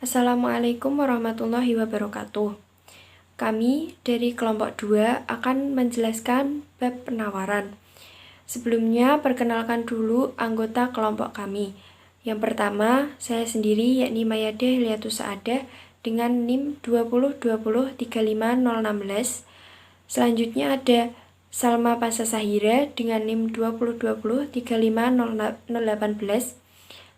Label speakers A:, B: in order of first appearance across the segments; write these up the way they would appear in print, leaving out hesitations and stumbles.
A: Assalamualaikum warahmatullahi wabarakatuh. Kami dari kelompok 2 akan menjelaskan bab penawaran. Sebelumnya, perkenalkan dulu anggota kelompok kami. Yang pertama, saya sendiri yakni Mayade Hiliatus Saadah dengan NIM 202035016. Selanjutnya ada Salma Pasasahira dengan NIM 202035018.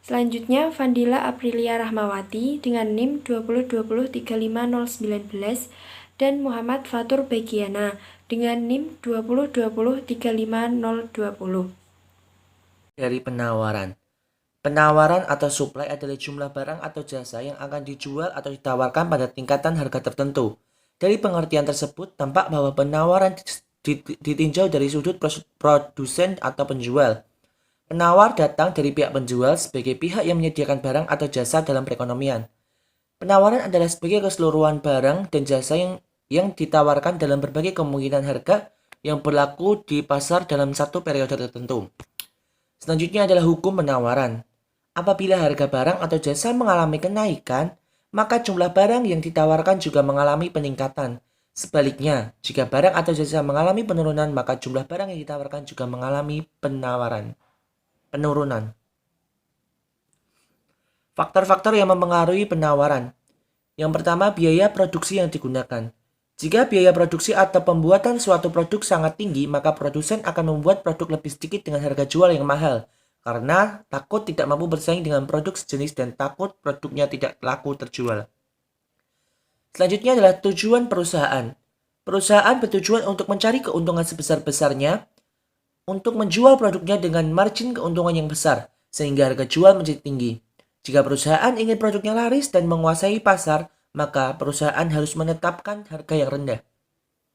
A: Selanjutnya, Fandila Aprilia Rahmawati dengan NIM 202035019 dan Muhammad Fatur Bagiana dengan NIM 202035020.
B: Dari penawaran. Penawaran atau supply adalah jumlah barang atau jasa yang akan dijual atau ditawarkan pada tingkatan harga tertentu. Dari pengertian tersebut, tampak bahwa penawaran ditinjau dari sudut produsen atau penjual. Penawar datang dari pihak penjual sebagai pihak yang menyediakan barang atau jasa dalam perekonomian. Penawaran adalah sebagai keseluruhan barang dan jasa yang ditawarkan dalam berbagai kemungkinan harga yang berlaku di pasar dalam satu periode tertentu. Selanjutnya adalah hukum penawaran. Apabila harga barang atau jasa mengalami kenaikan, maka jumlah barang yang ditawarkan juga mengalami peningkatan. Sebaliknya, jika barang atau jasa mengalami penurunan, maka jumlah barang yang ditawarkan juga mengalami penurunan. Faktor-faktor yang mempengaruhi penawaran. Yang pertama, biaya produksi yang digunakan. Jika biaya produksi atau pembuatan suatu produk sangat tinggi, maka produsen akan membuat produk lebih sedikit dengan harga jual yang mahal, karena takut tidak mampu bersaing dengan produk sejenis dan takut produknya tidak laku terjual. Selanjutnya adalah tujuan perusahaan. Perusahaan bertujuan untuk mencari keuntungan sebesar-besarnya untuk menjual produknya dengan margin keuntungan yang besar, sehingga harga jual menjadi tinggi. Jika perusahaan ingin produknya laris dan menguasai pasar, maka perusahaan harus menetapkan harga yang rendah.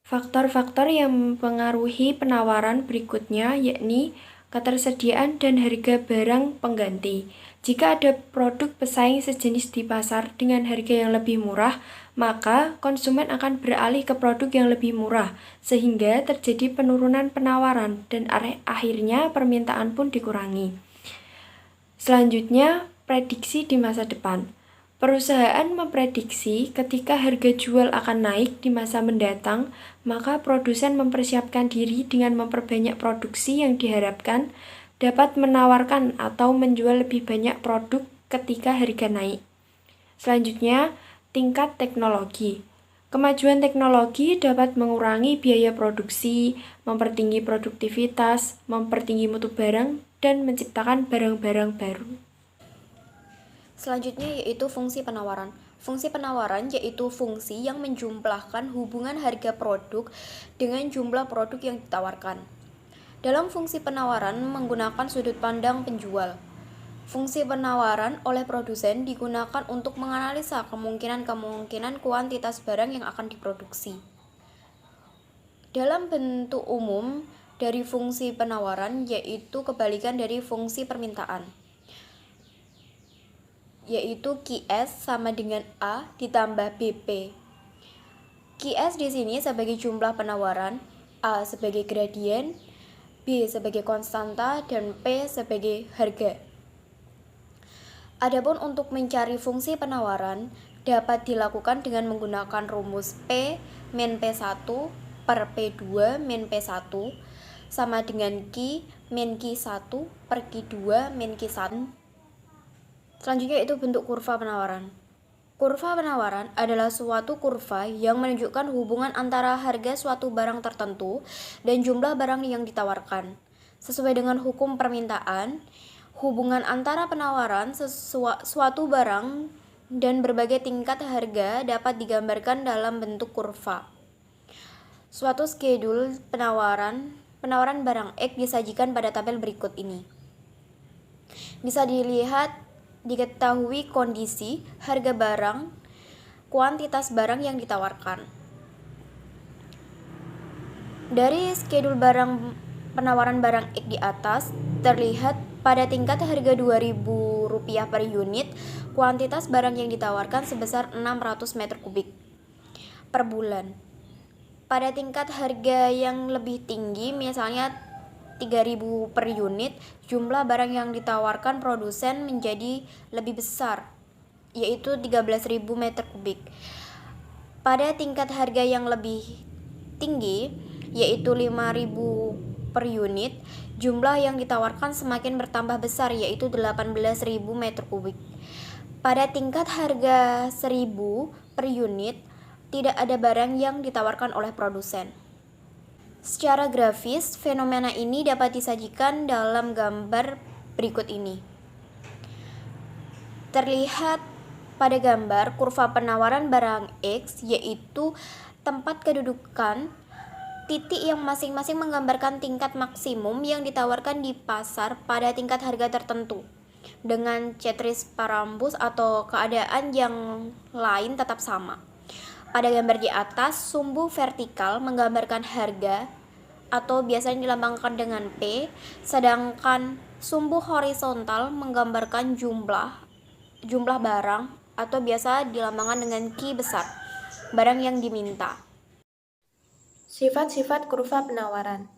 A: Faktor-faktor yang mempengaruhi penawaran berikutnya yakni ketersediaan dan harga barang pengganti. Jika ada produk pesaing sejenis di pasar dengan harga yang lebih murah, maka konsumen akan beralih ke produk yang lebih murah, sehingga terjadi penurunan penawaran dan akhirnya permintaan pun dikurangi. Selanjutnya, prediksi di masa depan. Perusahaan memprediksi ketika harga jual akan naik di masa mendatang, maka produsen mempersiapkan diri dengan memperbanyak produksi yang diharapkan dapat menawarkan atau menjual lebih banyak produk ketika harga naik. Selanjutnya, tingkat teknologi. Kemajuan teknologi dapat mengurangi biaya produksi, mempertinggi produktivitas, mempertinggi mutu barang, dan menciptakan barang-barang baru.
C: Selanjutnya yaitu fungsi penawaran. Fungsi penawaran yaitu fungsi yang menjumlahkan hubungan harga produk dengan jumlah produk yang ditawarkan. Dalam fungsi penawaran menggunakan sudut pandang penjual. Fungsi penawaran oleh produsen digunakan untuk menganalisa kemungkinan kuantitas barang yang akan diproduksi. Dalam bentuk umum dari fungsi penawaran yaitu kebalikan dari fungsi permintaan, yaitu QS sama dengan A ditambah BP. QS di sini sebagai jumlah penawaran, A sebagai gradien, B sebagai konstanta, dan P sebagai harga. Adapun untuk mencari fungsi penawaran dapat dilakukan dengan menggunakan rumus P min P1 per P2 min P1 sama dengan Q min Q1 per Q2 min Q1. Selanjutnya itu bentuk kurva penawaran. Kurva penawaran adalah suatu kurva yang menunjukkan hubungan antara harga suatu barang tertentu dan jumlah barang yang ditawarkan. Sesuai dengan hukum permintaan, hubungan antara penawaran suatu barang dan berbagai tingkat harga dapat digambarkan dalam bentuk kurva. Suatu schedule penawaran barang X disajikan pada tabel berikut ini. Bisa diketahui kondisi, harga barang, kuantitas barang yang ditawarkan. Dari schedule penawaran barang X di atas, terlihat pada tingkat harga Rp2.000 per unit, kuantitas barang yang ditawarkan sebesar 600 meter kubik per bulan. Pada tingkat harga yang lebih tinggi, misalnya 3.000 per unit, jumlah barang yang ditawarkan produsen menjadi lebih besar, yaitu 13.000 meter kubik. Pada tingkat harga yang lebih tinggi, yaitu 5.000 per unit, jumlah yang ditawarkan semakin bertambah besar, yaitu 18.000 meter kubik. Pada tingkat harga 1.000 per unit, tidak ada barang yang ditawarkan oleh produsen. Secara grafis, fenomena ini dapat disajikan dalam gambar berikut ini. Terlihat pada gambar kurva penawaran barang X, yaitu tempat kedudukan titik yang masing-masing menggambarkan tingkat maksimum yang ditawarkan di pasar pada tingkat harga tertentu. Dengan ceteris paribus atau keadaan yang lain tetap sama. Pada gambar di atas, sumbu vertikal menggambarkan harga atau biasanya dilambangkan dengan P, sedangkan sumbu horizontal menggambarkan jumlah barang atau biasa dilambangkan dengan Q besar, barang yang diminta.
D: Sifat-sifat kurva penawaran.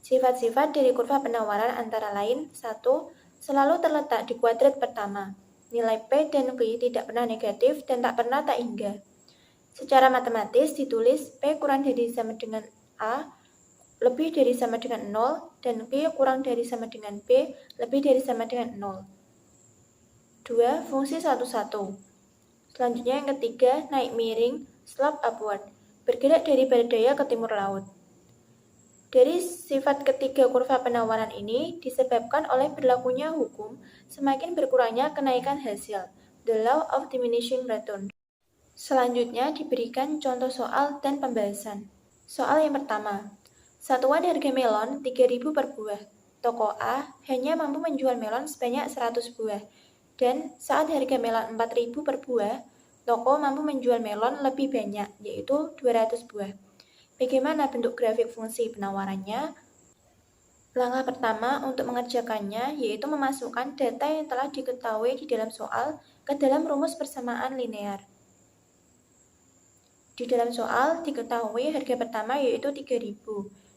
D: Sifat-sifat dari kurva penawaran antara lain: 1. Selalu terletak di kuadrat pertama. Nilai P dan Q tidak pernah negatif dan tak pernah tak hingga. Secara matematis ditulis P kurang dari sama dengan A lebih dari sama dengan 0 dan Q kurang dari sama dengan B lebih dari sama dengan 0. 2. Fungsi 1-1. Selanjutnya yang ketiga, naik miring, slope upward, bergerak dari barat daya ke timur laut. Dari sifat ketiga kurva penawaran ini disebabkan oleh berlakunya hukum semakin berkurangnya kenaikan hasil, the law of diminishing return. Selanjutnya diberikan contoh soal dan pembahasan. Soal yang pertama, satuan harga melon 3.000 per buah. Toko A hanya mampu menjual melon sebanyak 100 buah, dan saat harga melon 4.000 per buah, toko mampu menjual melon lebih banyak, yaitu 200 buah. Bagaimana bentuk grafik fungsi penawarannya? Langkah pertama untuk mengerjakannya yaitu memasukkan data yang telah diketahui di dalam soal ke dalam rumus persamaan linear. Di dalam soal diketahui harga pertama yaitu 3.000.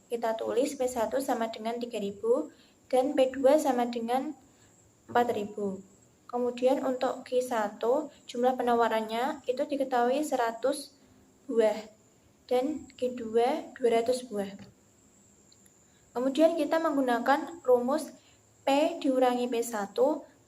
D: Kita tulis P1 sama dengan 3.000 dan P2 sama dengan 4.000. Kemudian untuk Q1, jumlah penawarannya itu diketahui 100 buah dan Q2 200 buah. Kemudian kita menggunakan rumus P dikurangi P1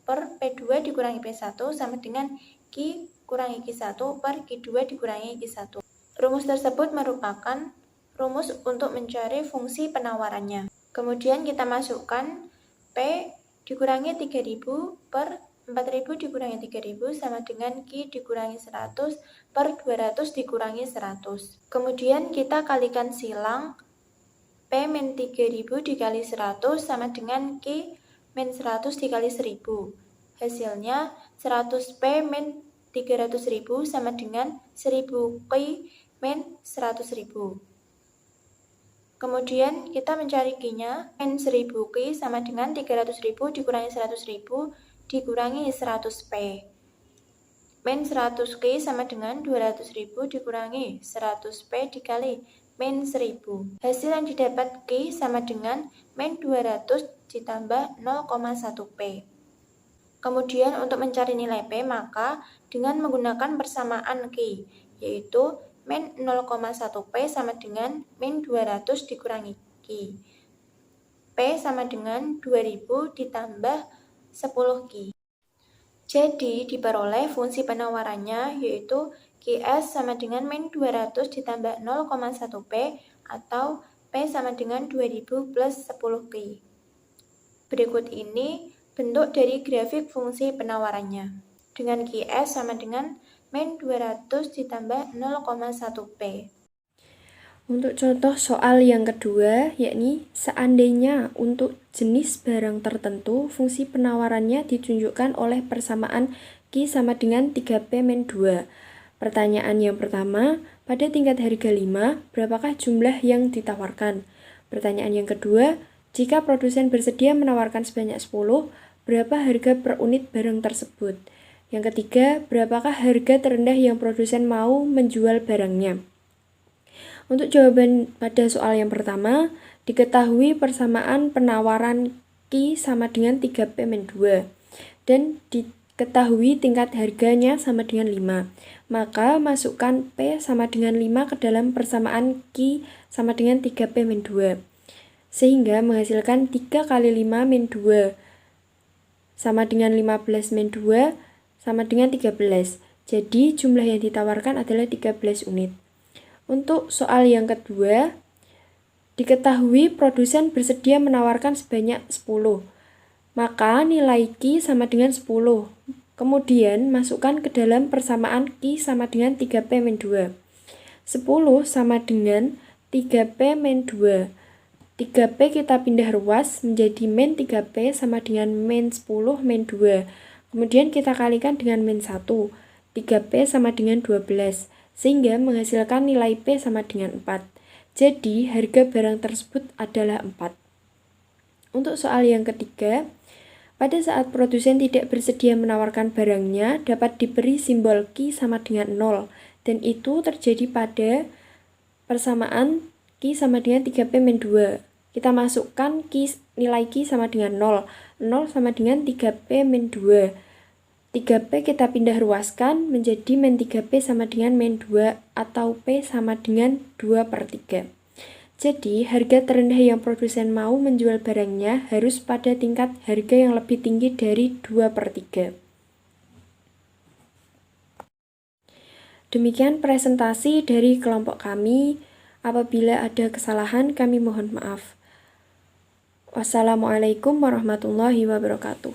D: per P2 dikurangi P1 sama dengan Q kurangi Q1 per Q2 dikurangi Q1. Rumus tersebut merupakan rumus untuk mencari fungsi penawarannya. Kemudian kita masukkan P dikurangi 3.000 per 4.000 dikurangi 3.000 sama dengan Q dikurangi 100 per 200 dikurangi 100. Kemudian kita kalikan silang P min 3.000 dikali 100 sama dengan Q min 100 dikali 1.000. Hasilnya 100 P min 300.000 sama dengan 1.000 Q min 100.000. Kemudian kita mencari Q-nya, min 1.000 Q sama dengan 300.000 dikurangi 100.000 dikurangi 100 P. Min 100 Q sama dengan 200.000 dikurangi 100 P dikali min 1.000. Hasil yang didapat Q sama dengan min 200 ditambah 0,1 P. Kemudian untuk mencari nilai P maka dengan menggunakan persamaan Q, yaitu min 0,1 P sama dengan min 200 dikurangi Q. P sama dengan 2000 ditambah 10 Q. Jadi diperoleh fungsi penawarannya yaitu Qs sama dengan min 200 ditambah 0,1 P atau P sama dengan 2000 plus 10 Q. Berikut ini bentuk dari grafik fungsi penawarannya. Dengan Qs sama dengan min 200 ditambah 0,1 P.
A: Untuk contoh soal yang kedua, yakni seandainya untuk jenis barang tertentu, fungsi penawarannya ditunjukkan oleh persamaan Q sama dengan 3P min 2. Pertanyaan yang pertama, pada tingkat harga 5, berapakah jumlah yang ditawarkan? Pertanyaan yang kedua, jika produsen bersedia menawarkan sebanyak 10, berapa harga per unit barang tersebut? Yang ketiga, berapakah harga terendah yang produsen mau menjual barangnya? Untuk jawaban pada soal yang pertama, diketahui persamaan penawaran Q sama dengan 3P-2 dan diketahui tingkat harganya sama dengan 5. Maka masukkan P sama dengan 5 ke dalam persamaan Q sama dengan 3P-2. Sehingga menghasilkan 3 kali 5 min 2 sama dengan 15 min 2 sama dengan 13. Jadi jumlah yang ditawarkan adalah 13 unit. Untuk soal yang kedua, diketahui produsen bersedia menawarkan sebanyak 10. Maka nilai Q sama dengan 10. Kemudian masukkan ke dalam persamaan Q sama dengan 3P-2. 10 sama dengan 3P-2. 3P kita pindah ruas menjadi min 3P sama dengan min 10 min 2. Kemudian kita kalikan dengan min 1. 3P sama dengan 12. Sehingga menghasilkan nilai P sama dengan 4. Jadi, harga barang tersebut adalah 4. Untuk soal yang ketiga, pada saat produsen tidak bersedia menawarkan barangnya, dapat diberi simbol Q sama dengan 0. Dan itu terjadi pada persamaan Q sama dengan 3P-2. Kita masukkan nilai Q sama dengan 0. 0 sama dengan 3P-2. 3P kita pindah ruaskan menjadi min 3P sama dengan min 2 atau P sama dengan 2/3. Jadi, harga terendah yang produsen mau menjual barangnya harus pada tingkat harga yang lebih tinggi dari 2/3. Demikian presentasi dari kelompok kami. Apabila ada kesalahan, kami mohon maaf. Wassalamualaikum warahmatullahi wabarakatuh.